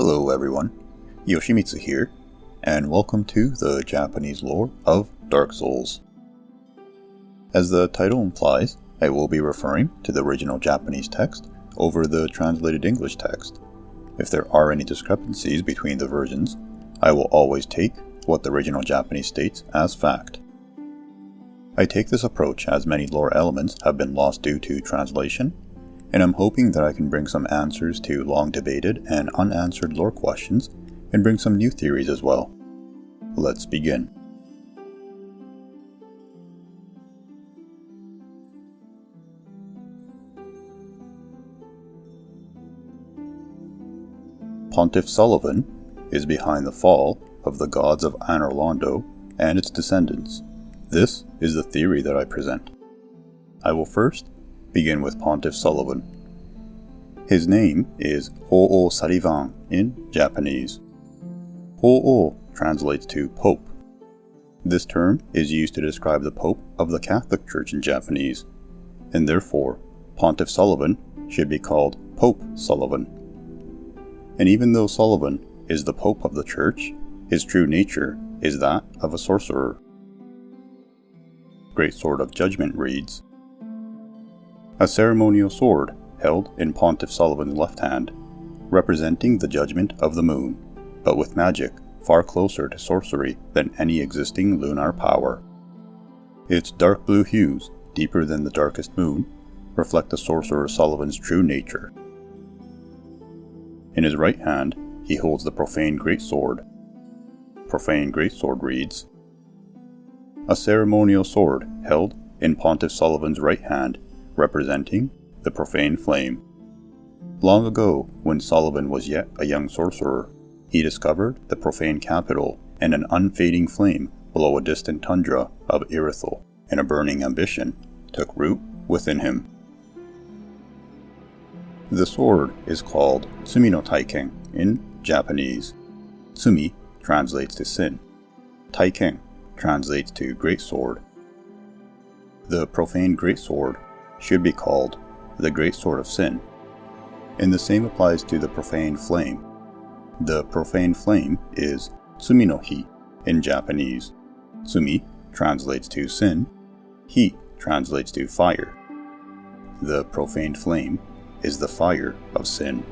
Hello everyone, Yoshimitsu here, and welcome to the Japanese lore of Dark Souls. As the title implies, I will be referring to the original Japanese text over the translated English text. If there are any discrepancies between the versions, I will always take what the original Japanese states as fact. I take this approach as many lore elements have been lost due to translation, and I'm hoping that I can bring some answers to long debated and unanswered lore questions and bring some new theories as well. Let's begin. Pontiff Sulyvahn is behind the fall of the gods of Anor Londo and its descendants. This is the theory that I present. I will first begin with Pontiff Sulyvahn. His name is Outrider Sulyvahn in Japanese. Outrider translates to Pope. This term is used to describe the Pope of the Catholic Church in Japanese, and therefore Pontiff Sulyvahn should be called Pope Sulyvahn. And even though Sulyvahn is the Pope of the Church, his true nature is that of a sorcerer. Great Sword of Judgment reads, a ceremonial sword held in Pontiff Sulyvahn's left hand, representing the judgment of the moon, but with magic far closer to sorcery than any existing lunar power. Its dark blue hues, deeper than the darkest moon, reflect the sorcerer Sulyvahn's true nature. In his right hand, he holds the profane greatsword. Profane greatsword reads, a ceremonial sword held in Pontiff Sulyvahn's right hand, representing the profane flame. Long ago, when Sulyvahn was yet a young sorcerer, he discovered the profane capital and an unfading flame below a distant tundra of Irithyll, and a burning ambition took root within him. The sword is called Tsumi no Taiken in Japanese. Tsumi translates to sin. Taiken translates to great sword. The profane great sword should be called the Great Sword of Sin, and the same applies to the profane flame. The profane flame is Tsumi no Hi in Japanese. Tsumi translates to sin, Hi translates to fire. The profane flame is the fire of sin.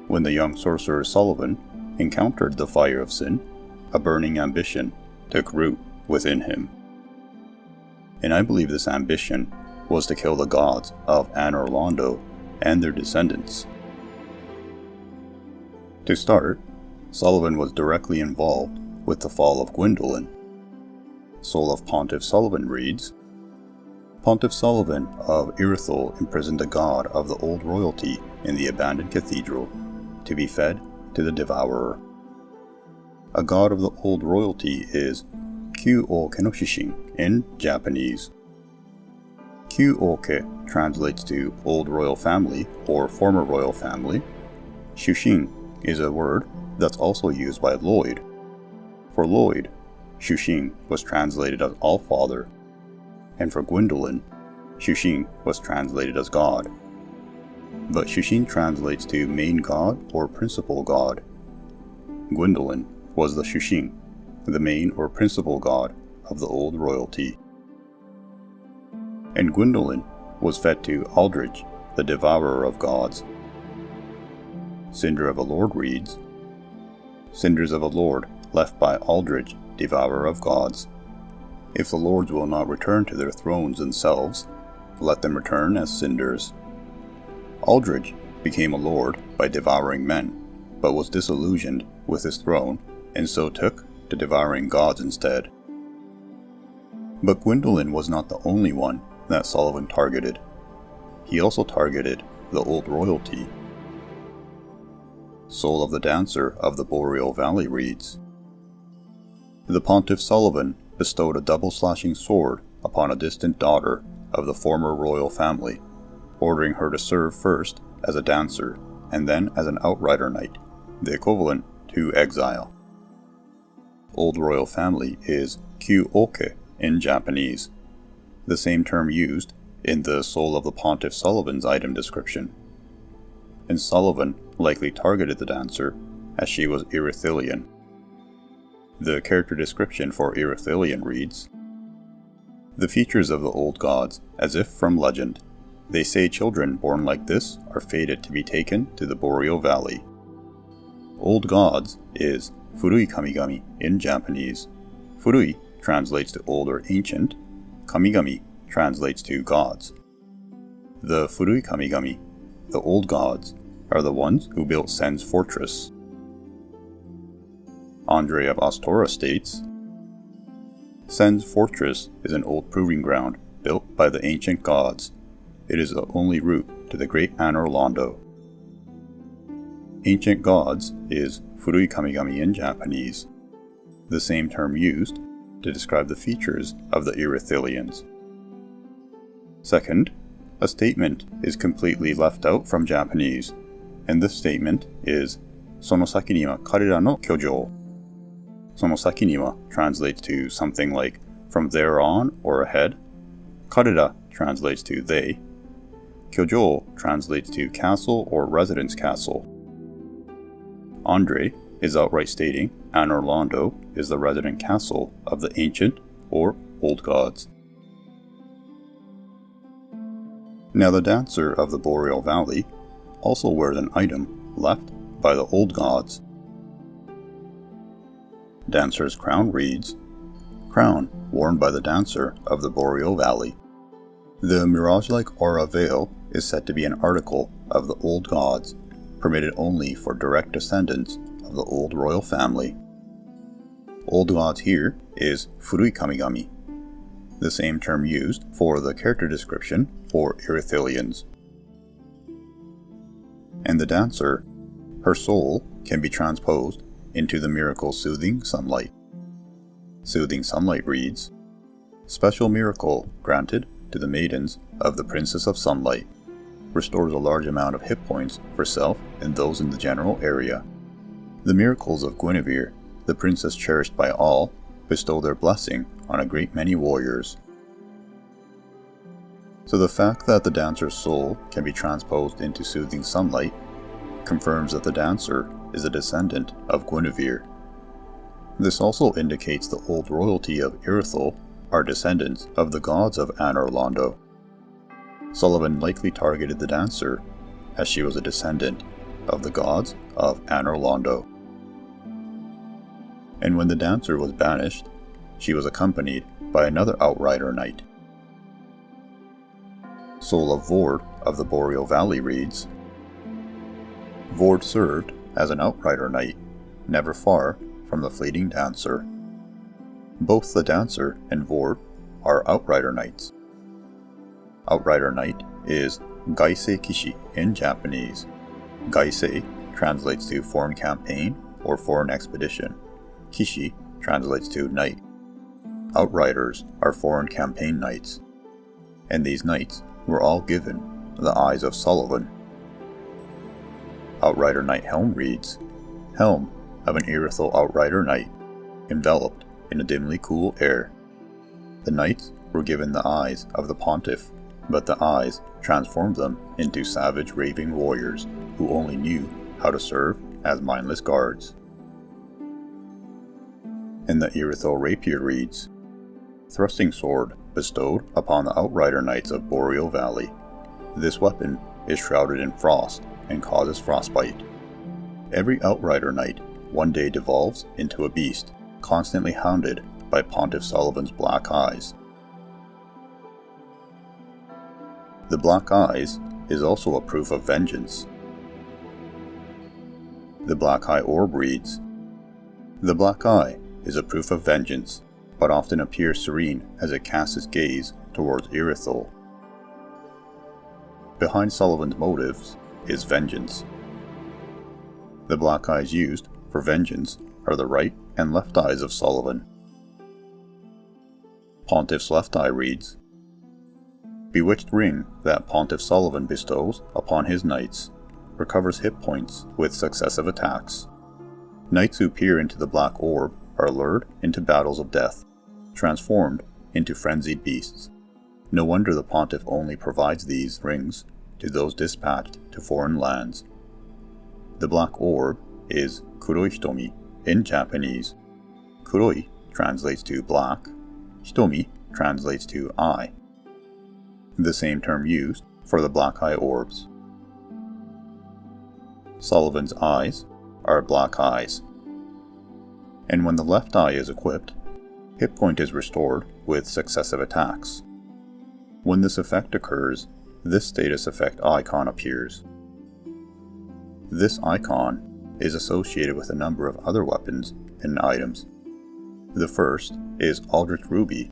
When the young sorcerer Sulyvahn encountered the fire of sin, a burning ambition took root within him. And I believe this ambition was to kill the gods of Anor Londo and their descendants. To start, Sulyvahn was directly involved with the fall of Gwendolyn. Soul of Pontiff Sulyvahn reads, Pontiff Sulyvahn of Irithyll imprisoned a god of the old royalty in the abandoned cathedral, to be fed to the devourer. A god of the old royalty is Kyū-Oke no Shushin in Japanese. Kyū-Oke translates to old royal family or former royal family. Shushin is a word that's also used by Lloyd. For Lloyd, Shushin was translated as Allfather, and for Gwendolyn, Shushin was translated as God. But Shushin translates to main god or principal god. Gwendolyn was the Shushin, the main or principal god of the old royalty. And Gwendolyn was fed to Aldrich, the devourer of gods. Cinder of a Lord reads, cinders of a lord left by Aldrich, devourer of gods. If the lords will not return to their thrones themselves, let them return as cinders. Aldrich became a lord by devouring men, but was disillusioned with his throne, and so took to devouring gods instead. But Gwendolyn was not the only one that Sulyvahn targeted. He also targeted the old royalty. Soul of the Dancer of the Boreal Valley reads, the Pontiff Sulyvahn bestowed a double-slashing sword upon a distant daughter of the former royal family, ordering her to serve first as a dancer and then as an Outrider Knight, the equivalent to exile. Old royal family is Kyū-Oke in Japanese, the same term used in the Soul of the Pontiff Sulyvahn's item description. and Sulyvahn likely targeted the dancer as she was Irithilian. The character description for Irithilian reads, "The features of the old gods, as if from legend. They say children born like this are fated to be taken to the Boreal Valley." Old gods is Furui Kamigami in Japanese. Furui translates to old or ancient. Kamigami translates to gods. The Furui Kamigami, the old gods, are the ones who built Sen's fortress. Andre of Astora states, "Sen's fortress is an old proving ground built by the ancient gods. It is the only route to the great Anor Londo." Ancient gods is Furui Kamigami in Japanese, the same term used to describe the features of the Irithilians. Second, a statement is completely left out from Japanese, and this statement is "Sonosaki ni wa karera no kyojou." Sonosaki ni wa translates to something like "from there on" or "ahead." Karera translates to "they." Kyojou translates to "castle" or "residence castle." Andre is outright stating Anor Londo is the resident castle of the ancient or old gods. Now the dancer of the Boreal Valley also wears an item left by the old gods. Dancer's crown reads, "Crown worn by the dancer of the Boreal Valley." The mirage-like aura veil is said to be an article of the old gods, permitted only for direct descendants of the old royal family. Old gods here is Furui Kamigami, the same term used for the character description for Irithilians. And the dancer, her soul can be transposed into the miracle Soothing Sunlight. Soothing Sunlight reads, "Special miracle granted to the maidens of the Princess of Sunlight. Restores a large amount of hit points for self and those in the general area. The miracles of Gwynevere, the princess cherished by all, bestow their blessing on a great many warriors." So the fact that the dancer's soul can be transposed into Soothing Sunlight confirms that the dancer is a descendant of Gwynevere. This also indicates the old royalty of Irithel are descendants of the gods of Anor Londo. Sulyvahn likely targeted the dancer as she was a descendant of the gods of Anor Londo. And when the dancer was banished, she was accompanied by another Outrider Knight. Soul of Vord of the Boreal Valley reads, "Vord served as an Outrider Knight, never far from the fleeting dancer." Both the dancer and Vord are Outrider Knights. Outrider Knight is Gaisei Kishi in Japanese. Gaisei translates to foreign campaign or foreign expedition. Kishi translates to knight. Outriders are foreign campaign knights, and these knights were all given the eyes of Sulyvahn. Outrider Knight Helm reads, "Helm of an Irithel Outrider Knight, enveloped in a dimly cool air." The knights were given the eyes of the Pontiff, but the eyes transformed them into savage raving warriors who only knew how to serve as mindless guards. And the Irithel Rapier reads, "Thrusting sword bestowed upon the Outrider Knights of Boreal Valley. This weapon is shrouded in frost and causes frostbite. Every Outrider Knight one day devolves into a beast, constantly hounded by Pontiff Sulyvahn's black eyes." The black eyes is also a proof of vengeance. The black eye orb reads, "The black eye is a proof of vengeance, but often appears serene as it casts its gaze towards Irithel." Behind Sulyvahn's motives is vengeance. The black eyes used for vengeance are the right and left eyes of Sulyvahn. Pontiff's left eye reads, "Bewitched ring that Pontiff Sulyvahn bestows upon his knights, recovers hit points with successive attacks. Knights who peer into the black orb are lured into battles of death, transformed into frenzied beasts. No wonder the Pontiff only provides these rings to those dispatched to foreign lands The black orb is kuroi hitomi in Japanese. Kuroi translates to black, hitomi translates to eye. The same term used for the black eye orbs. Sulyvahnn's eyes are black eyes. And when the left eye is equipped, hit point is restored with successive attacks. When this effect occurs, this status effect icon appears. This icon is associated with a number of other weapons and items. The first is Aldrich Ruby,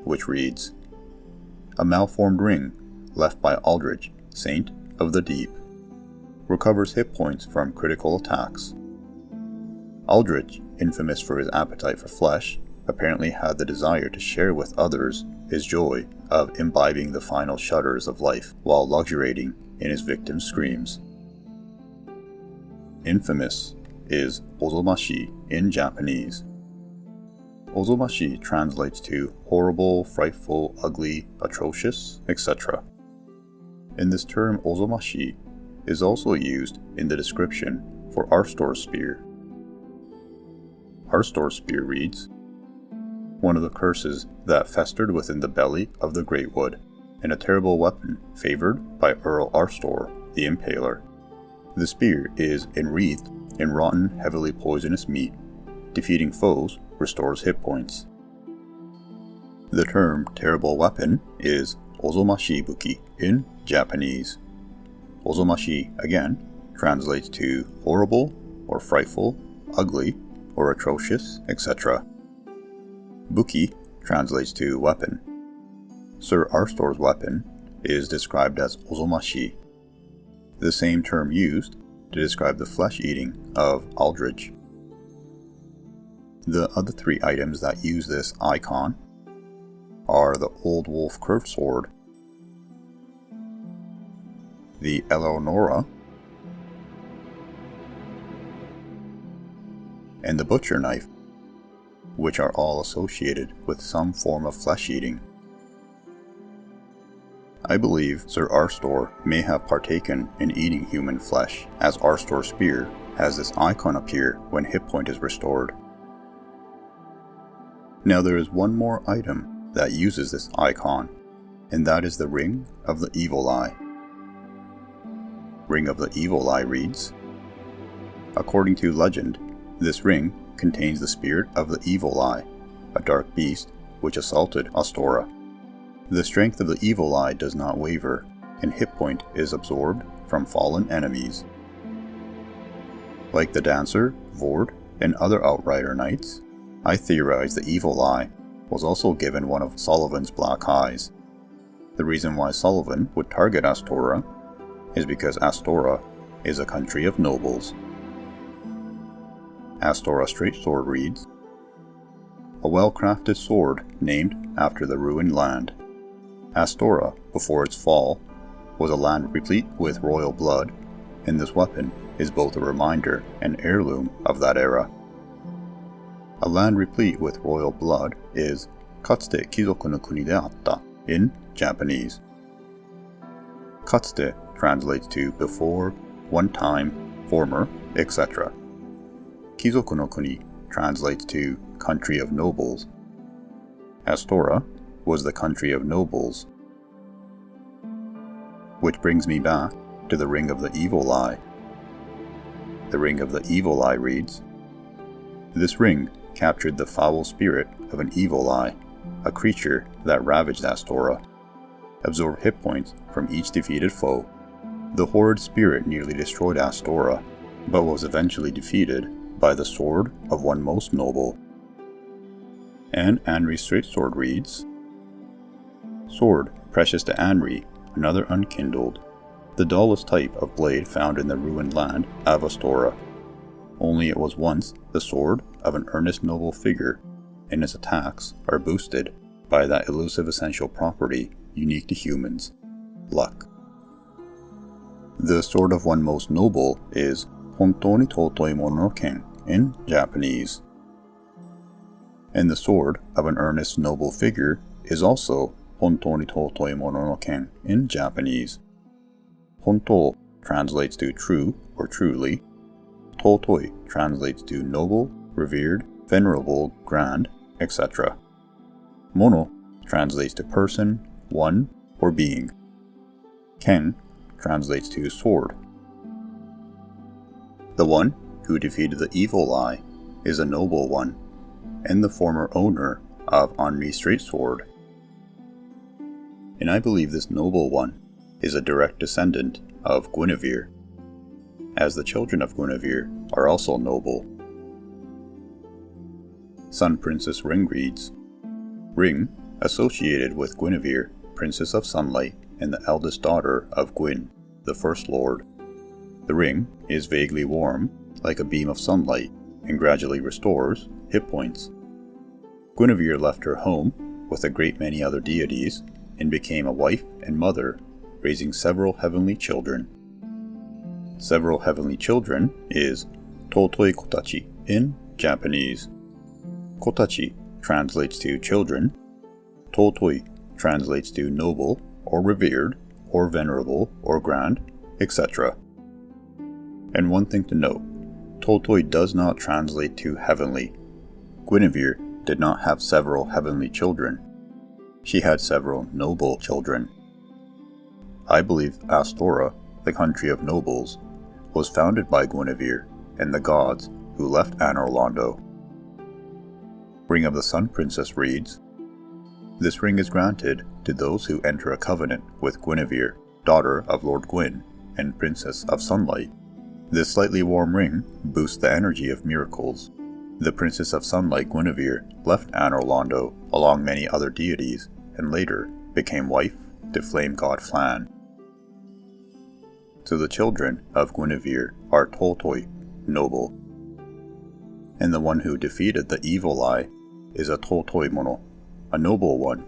which reads, "A malformed ring left by Aldrich, Saint of the Deep. Recovers hit points from critical attacks." Aldrich, infamous for his appetite for flesh, apparently had the desire to share with others his joy of imbibing the final shudders of life while luxuriating in his victim's screams. Infamous is ozomashi in Japanese. Ozomashi translates to horrible, frightful, ugly, atrocious, etc. And this term ozomashi is also used in the description for Astor's spear. Astor's spear reads, "One of the curses that festered within the belly of the Great Wood, and a terrible weapon favored by Earl Astor, the Impaler. The spear is enwreathed in rotten, heavily poisonous meat. Defeating foes restores hit points." The term terrible weapon is ozomashi buki in Japanese. Ozomashi, again, translates to horrible or frightful, ugly or atrocious, etc. Buki translates to weapon. Sir Astor's weapon is described as ozomashi, the same term used to describe the flesh-eating of Aldrich. The other three items that use this icon are the Old Wolf Curved Sword, the Eleonora, and the Butcher Knife, which are all associated with some form of flesh-eating. I believe Sir Astor may have partaken in eating human flesh, as Astor's spear has this icon appear when hit point is restored. Now there is one more item that uses this icon, and that is the Ring of the Evil Eye. Ring of the Evil Eye reads, "According to legend, this ring contains the spirit of the Evil Eye, a dark beast which assaulted Astora. The strength of the Evil Eye does not waver, and hit point is absorbed from fallen enemies." Like the Dancer, Vord, and other Outrider Knights, I theorize the Evil Eye was also given one of Sulyvahn's black eyes. The reason why Sulyvahn would target Astora is because Astora is a country of nobles. Astora Straight Sword reads, "A well-crafted sword named after the ruined land. Astora, before its fall, was a land replete with royal blood, and this weapon is both a reminder and heirloom of that era." A land replete with royal blood is katsute kizoku no kuni de atta in Japanese. Katsute translates to before, one time, former, etc. Kizoku no kuni translates to country of nobles. Astora was the country of nobles. Which brings me back to the Ring of the Evil Eye. The Ring of the Evil Eye reads, "This ring captured the foul spirit of an evil eye, a creature that ravaged Astora, absorbed hit points from each defeated foe. The horrid spirit nearly destroyed Astora, but was eventually defeated by the sword of one most noble." And Anri's Straight Sword reads, "Sword precious to Anri, another unkindled, the dullest type of blade found in the ruined land of Astora. Only it was once the sword of an earnest noble figure, and its attacks are boosted by that elusive essential property unique to humans, luck." The sword of one most noble is Hontou ni Totoi Mono no Ken in Japanese. And the sword of an earnest noble figure is also Hontou ni Totoi Mono no Ken in Japanese. Hontou translates to true or truly, Toltoi translates to noble, revered, venerable, grand, etc. Mono translates to person, one, or being. Ken translates to sword. The one who defeated the evil eye is a noble one, and the former owner of Henri's straight sword. And I believe this noble one is a direct descendant of Gwynevere, as the children of Gwynevere are also noble. Sun Princess Ring reads, Ring, associated with Gwynevere, Princess of Sunlight and the eldest daughter of Gwyn, the First Lord. The ring is vaguely warm, like a beam of sunlight, and gradually restores hit points. Gwynevere left her home with a great many other deities and became a wife and mother, raising several heavenly children. Several heavenly children is Totoi Kotachi in Japanese. Kotachi translates to children. Totoi translates to noble, or revered, or venerable, or grand, etc. And one thing to note, Toltoi does not translate to heavenly. Gwynevere did not have several heavenly children. She had several noble children. I believe Astora, the country of nobles, was founded by Gwynevere and the gods who left Anor Londo. Ring of the Sun Princess reads, This ring is granted to those who enter a covenant with Gwynevere, daughter of Lord Gwyn and Princess of Sunlight. This slightly warm ring boosts the energy of miracles. The Princess of Sunlight Gwynevere left Anor Londo along many other deities and later became wife to flame god Flann. So the children of Gwynevere are Toltoi, noble. And the one who defeated the evil eye is a Toltoi mono, a noble one.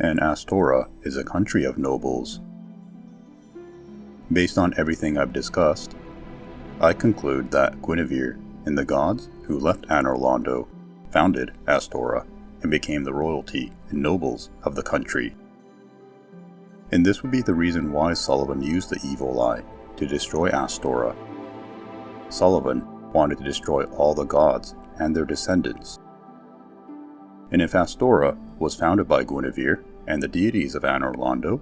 And Astora is a country of nobles. Based on everything I've discussed, I conclude that Gwynevere and the gods who left Anor Londo founded Astora and became the royalty and nobles of the country. And this would be the reason why Sulyvahn used the evil eye to destroy Astora. Sulyvahn wanted to destroy all the gods and their descendants. And if Astora was founded by Gwynevere and the deities of Anor Londo,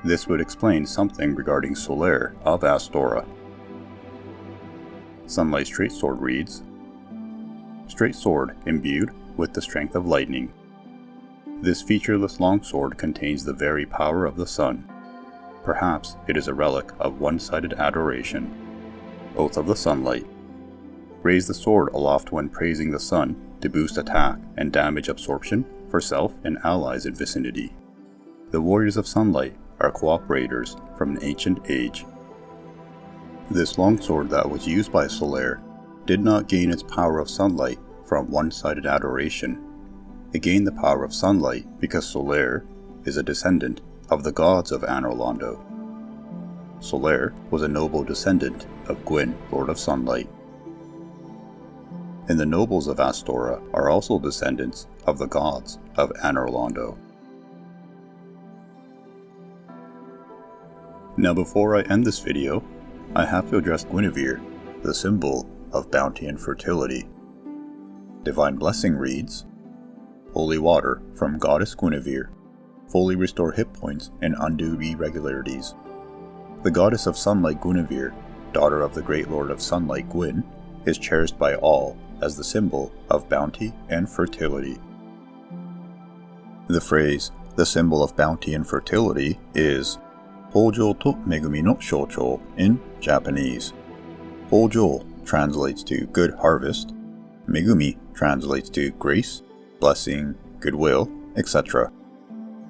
this would explain something regarding Solaire of Astora. Sunlight Straight Sword reads, Straight sword imbued with the strength of lightning. This featureless longsword contains the very power of the sun. Perhaps it is a relic of one-sided adoration. Oath of the Sunlight. Raise the sword aloft when praising the sun to boost attack and damage absorption for self and allies in vicinity. The warriors of sunlight are cooperators from an ancient age. This longsword that was used by Solaire did not gain its power of sunlight from one-sided adoration. It gained the power of sunlight because Solaire is a descendant of the gods of Anor Londo. Solaire was a noble descendant of Gwyn, Lord of Sunlight. And the nobles of Astora are also descendants of the gods of Anor Londo. Now before I end this video, I have to address Gwynevere, the symbol of bounty and fertility. Divine Blessing reads, Holy water from Goddess Gwynevere, fully restore hit points and undo irregularities. The Goddess of Sunlight Gwynevere, daughter of the Great Lord of Sunlight Gwyn, is cherished by all as the symbol of bounty and fertility. The phrase, the symbol of bounty and fertility, is Houjou to Megumi no Shouchou in Japanese. Houjou translates to good harvest, Megumi translates to grace, blessing, goodwill, etc.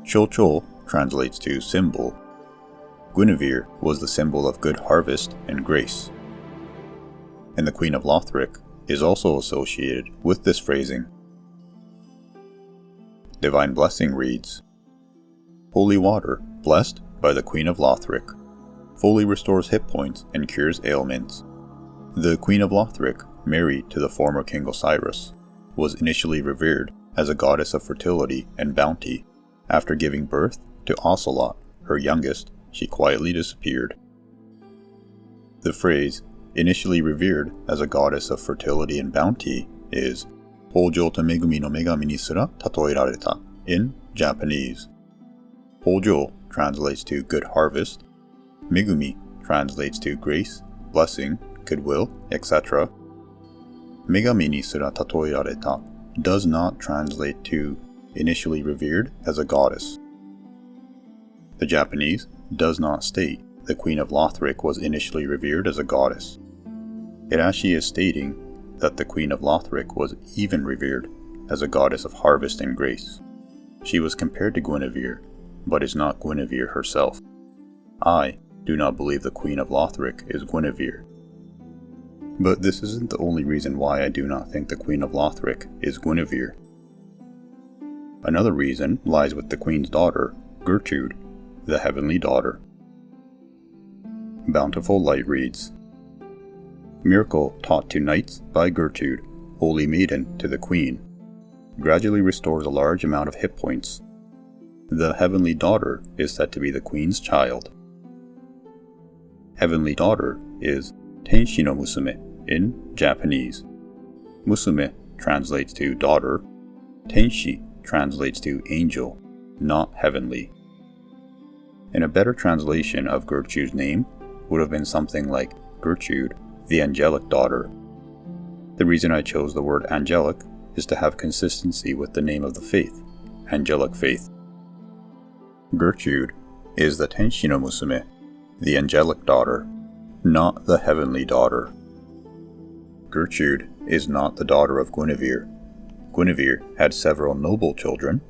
Shouchou translates to symbol. Gwynevere was the symbol of good harvest and grace. And the Queen of Lothric is also associated with this phrasing. Divine Blessing reads, Holy water, blessed by the Queen of Lothric, fully restores hit points and cures ailments. The Queen of Lothric, married to the former King Osiris, was initially revered as a goddess of fertility and bounty. After giving birth to Ocelot, her youngest, she quietly disappeared. The phrase, initially revered as a goddess of fertility and bounty, is Hojo to Megumi no Megami ni sura tatoerareta in Japanese. Hojo translates to good harvest. Megumi translates to grace, blessing, goodwill, etc. Megami ni sura tatoerareta does not translate to initially revered as a goddess. The Japanese does not state the Queen of Lothric was initially revered as a goddess. It actually is stating that the Queen of Lothric was even revered as a goddess of harvest and grace. She was compared to Gwynevere, but is not Gwynevere herself. I do not believe the Queen of Lothric is Gwynevere. But this isn't the only reason why I do not think the Queen of Lothric is Gwynevere. Another reason lies with the Queen's daughter, Gertrude, the Heavenly Daughter. Bountiful Light reads, Miracle taught to knights by Gertrude, Holy Maiden to the Queen, gradually restores a large amount of hit points. The Heavenly Daughter is said to be the Queen's child. Heavenly Daughter is Tenshi no Musume in Japanese. Musume translates to daughter. Tenshi translates to angel, not heavenly. And a better translation of Gertrude's name would have been something like Gertrude, the angelic daughter. The reason I chose the word angelic is to have consistency with the name of the faith, angelic faith. Gertrude is the Tenshi no Musume, the angelic daughter, not the heavenly daughter. Gertrude is not the daughter of Gwynevere. Gwynevere had several noble children,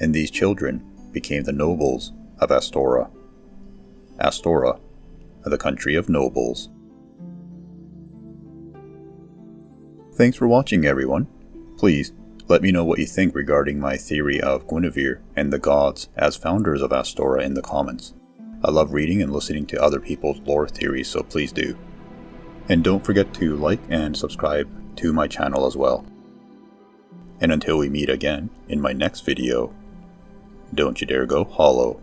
and these children became the nobles of Astora. Astora, the country of nobles. Thanks for watching, everyone. Please let me know what you think regarding my theory of Gwynevere and the gods as founders of Astora in the comments. I love reading and listening to other people's lore theories, so please do. And don't forget to like and subscribe to my channel as well. And until we meet again in my next video, don't you dare go hollow.